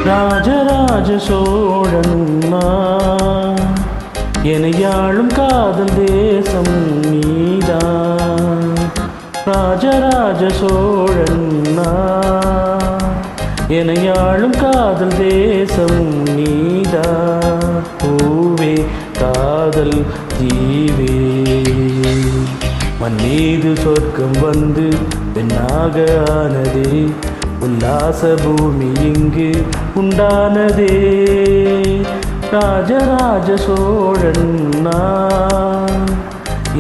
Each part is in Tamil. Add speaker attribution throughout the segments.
Speaker 1: ராஜராஜ சோழன் நான், எனையாளும் காதல் தேசம் நீதான். ராஜராஜ சோழன் நான், எனையாளும் காதல் தேசம் நீதான். பூவே காதல் தீவே, மண் மீது சொர்க்கம் வந்து பெண்ணாக ஆனதே, உல்லாச பூமி இங்கு உண்டானதே. ராஜராஜ சோழன் நான்,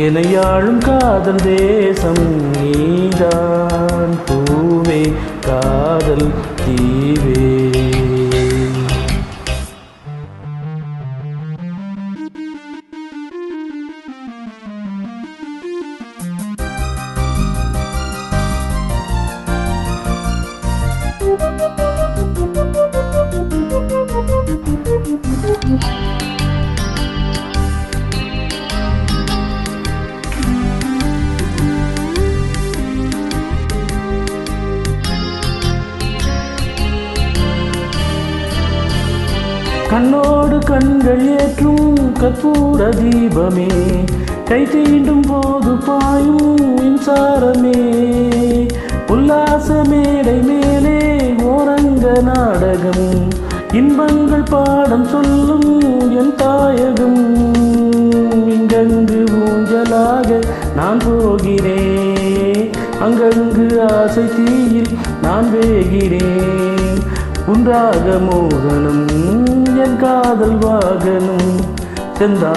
Speaker 1: எனையாளும் காதல் தேசம் நீதான். பூவே காதல் தீவே. கண்ணோடு கண்கள் ஏற்றும் கற்பூர தீபமே, கை தீண்டும் போது பாயும் மின்சாரமே. உல்லாச மேடை மேலே ஓரங்க நாடகம், இன்பங்கள் பாடம் சொல்லும் என் தாயகம். இங்கங்கு ஊஞ்சலாக நான் போகிறேன், அங்கங்கு ஆசை தீயில் நான் வேகிறேன். உன்றாக மோகனம் என் காதல் வாகனம் சென்றா